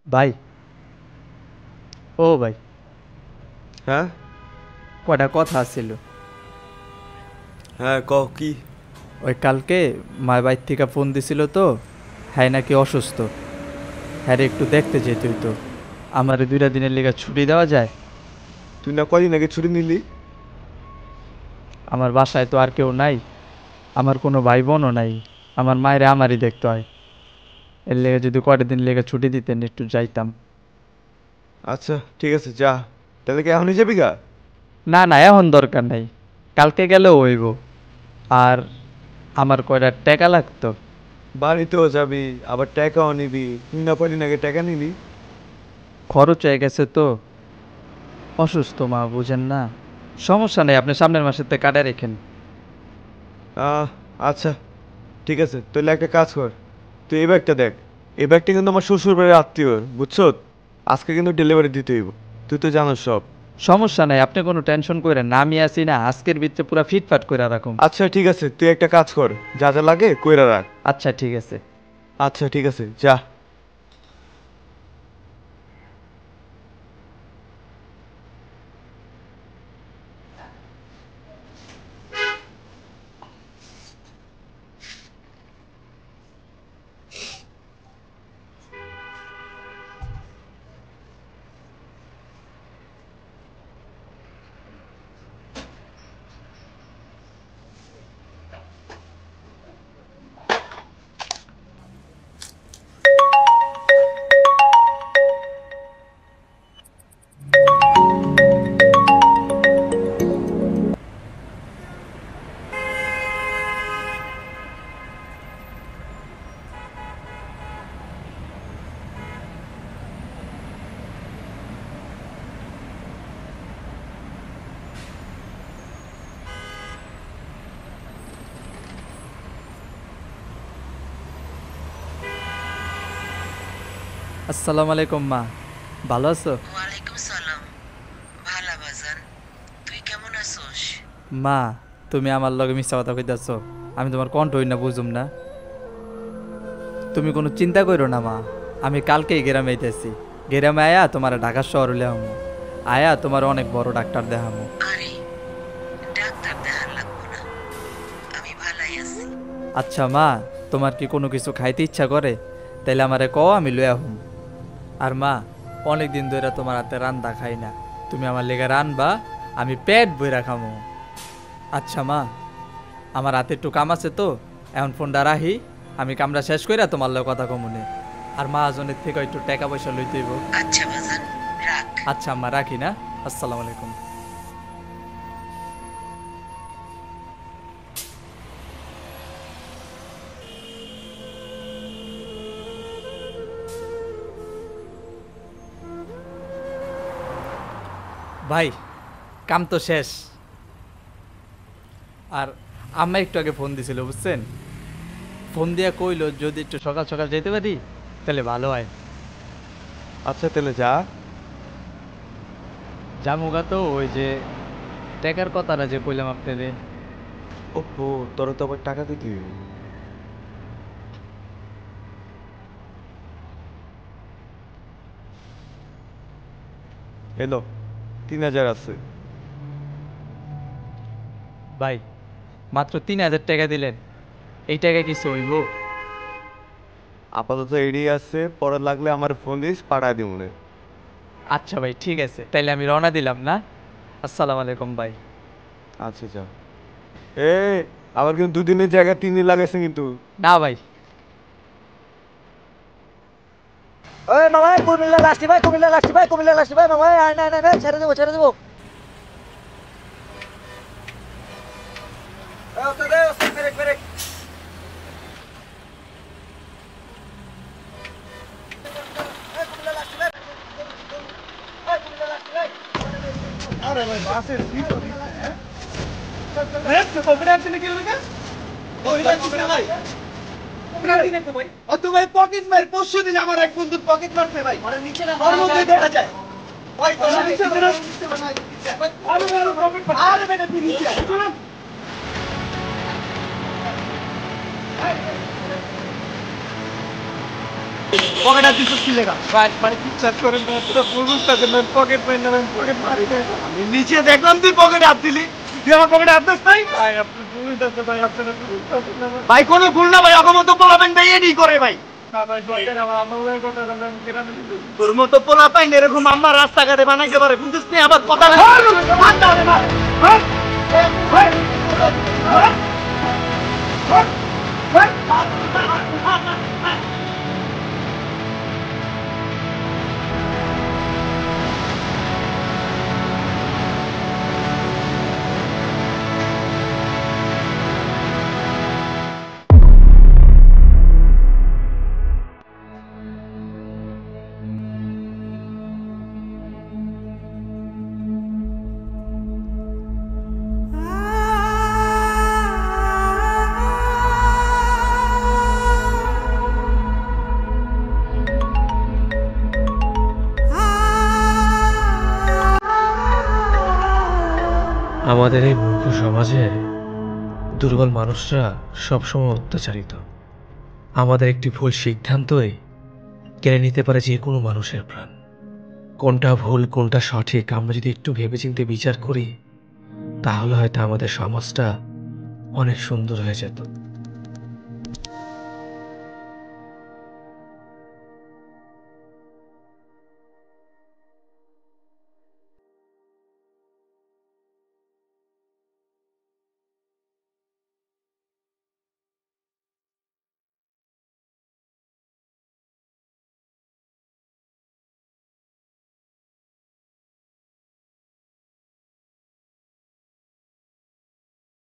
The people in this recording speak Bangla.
ভাই, ও ভাই, হ্যাঁ কয়টা কথা ছিল। হ্যাঁ ক কি? ওই কালকে মায়ের বাড়ির থেকে ফোন দিছিল তো, হ্যাঁ নাকি অসুস্থ, হ্যাঁ রে একটু দেখতে যেতে হইতো। আমার 2টা দিনের লেগে ছুটি দেওয়া যায়? তুই না কদিন আগে ছুটি নিলি? আমার বাসায় তো আর কেউ নাই, আমার কোনো ভাই বোনও নাই, আমার মায়ের আমারই দেখতে হয়। এর লেগে যদি কয়টা দিন লেগে ছুটি দিতেন একটু যাইতাম। আচ্ছা ঠিক আছে যা। তাহলে কি এখনই যাবি গা? না না, এখন দরকার নাই, কালকে গেলেও হইব। আর আমার কয়টা টাকা লাগতো। বাড়িতেও যাবি, আবার টাকাও নিবি। তুই না কদিন আগে টাকা নিলি। খরচ হয়ে গেছে তো, অসুস্থ মা, বুঝেন না। সমস্যা নেই, আপনি সামনের মাসের থেকে কাটে রেখেন। আহ আচ্ছা ঠিক আছে, তাহলে একটা কাজ কর। তুই এই ব্যাগটা দেখ। এই ব্যাগটা কিন্তু আমার শ্বশুর বাড়ির আত্মীয়, বুঝছো? আজকে কিন্তু ডেলিভারি দিতে হইব। তুই তো জানোস সব। সমস্যা নাই, আপনি কোনো টেনশন করেন না, আমি আছি না, আজকের ভিতরে পুরো ফিটফাট করে রাখুন। আচ্ছা ঠিক আছে, তুই একটা কাজ কর, যা যা লাগে কইরা রাখ। আচ্ছা ঠিক আছে। আচ্ছা ঠিক আছে যা। আসসালামু আলাইকুম মা, ভালো আছো? ওয়ালাইকুম সালাম। ভালা বাজান, তুই কেমন আছোস? মা, তুমি আমার লগে মিথ্যা কথা কইতাছো, আমি তোমার কণ্ঠই না বুঝুম না। তুমি কোনো চিন্তা করো না মা, আমি কালকেই গ্রামে আইতেছি। গ্রামে আয়া তোমার ঢাকা শহর লেহামু, আয়া তোমার অনেক বড় ডাক্তার দেখামু। আরে, ডাক্তার দেখার লাগবো না, আমি ভালাই আছি। আচ্ছা মা, তোমার কি কোনো কিছু খাইতে ইচ্ছা করে? তাইলে আমারে কও, আমি লইয়া হুম। আর মা, অনেক দিন ধরে তোমার হাতে রান্দা খাই না, তুমি আমার লেগে রানবা, আমি পেট বইরা খামো। আচ্ছা মা, আমার হাতে একটু কাম আছে তো, এখন ফোনটা রাহি, আমি কামটা শেষ কইরা তোমার লগে কথা কমুনে। আর মা জনের থেকে একটু টাকা পয়সা লইতেইব। আচ্ছা বাজান, রাখ। আচ্ছা আম্মা, রাখি না। আসসালামু আলাইকুম। ভাই, কাম তো শেষ। আর আম্মা একটু আগে ফোন দিছিল বুঝছেন, ফোন দিয়া কইলো যদি একটু সকাল সকাল যেতে পারি তাহলে ভালো হয়। আচ্ছা তাহলে যা। জামুগা তো ওই যে টাকার কথাটা যে কইলাম আপনাদের। ওহো, তোর তো আবার টাকা দিতে হইব। এলো, 3,000 আছে। ভাই, মাত্র 3,000 টাকা দিলেন, এই টাকা কিছু হইব? আপাতত এড়িয়ে আছে, পরে লাগলে আমার ফোন দিস, পাঠায় দিব মনে। আচ্ছা ভাই ঠিক আছে, তাইলে আমি রওনা দিলাম না। আসসালামু আলাইকুম ভাই। আচ্ছা যা। এ, আবার কিন্তু 2 দিনের জায়গায় 3 দিন লাগাইছে কিন্তু। না ভাই। ওই মামাই কুমিল্লা লাস্টি ভাই, কুমিল্লা লাস্টি ভাই, কুমিল্লা লাস্টি ভাই, মামাই আয় না না না, ছেড়ে দেবো ছেড়ে দেবো। এই ওস্তাদ, এই ওস্তাদ, ব্রেক ব্রেক। এই কুমিল্লা লাস্টি ভাই, এই কুমিল্লা লাস্টি ভাই। আরে ভাই বাসের সিট তো দিচ্ছে হ্যাঁ রেট তো কনফিডেন্স দিলে কি হবে ওই লাগছে না ভাই কনফিডেন্স দিলে তো ভাই ও তো ভাই পকেট মার পরশু দিন আমার এক বন্ধু পকেট মারছে ভাই আরে নিচে না, ওর মধ্যে দেখা যায় ওই তো নিচে বেরো আরে বেরো পকেট মার আরে বেটা তুই নিচে আয় চলুন পকেট হাত দিছিস কি লেখা ভাই মানে বিশ্বাস করেন না তোরা বুঝতেছেন না পকেট মারি না পকেট মারি না আমি নিচে দেখলাম তুই পকেটে হাত দিলি তুই আমার পকেটে হাত দিস নাই ভাই আপনি বুঝতেছেন ভাই আপনারা বুঝতেছেন না ভাই কোনো ভুল না ভাই অগমত পোলাপেন ভাই এডি করে ভাই তোর মতো পোলাপাইন এরকম আমার রাস্তাঘাটে বানাইতে পারে বুঝছিস না আবার কথা আমাদের এই মূর্খ সমাজে দুর্বল মানুষরা সবসময় অত্যাচারিত। আমাদের একটি ভুল সিদ্ধান্তই কেড়ে নিতে পারে যে কোনো মানুষের প্রাণ। কোনটা ভুল কোনটা সঠিক আমরা যদি একটু ভেবেচিন্তে বিচার করি তাহলে হয়তো আমাদের সমাজটা অনেক সুন্দর হয়ে যেত।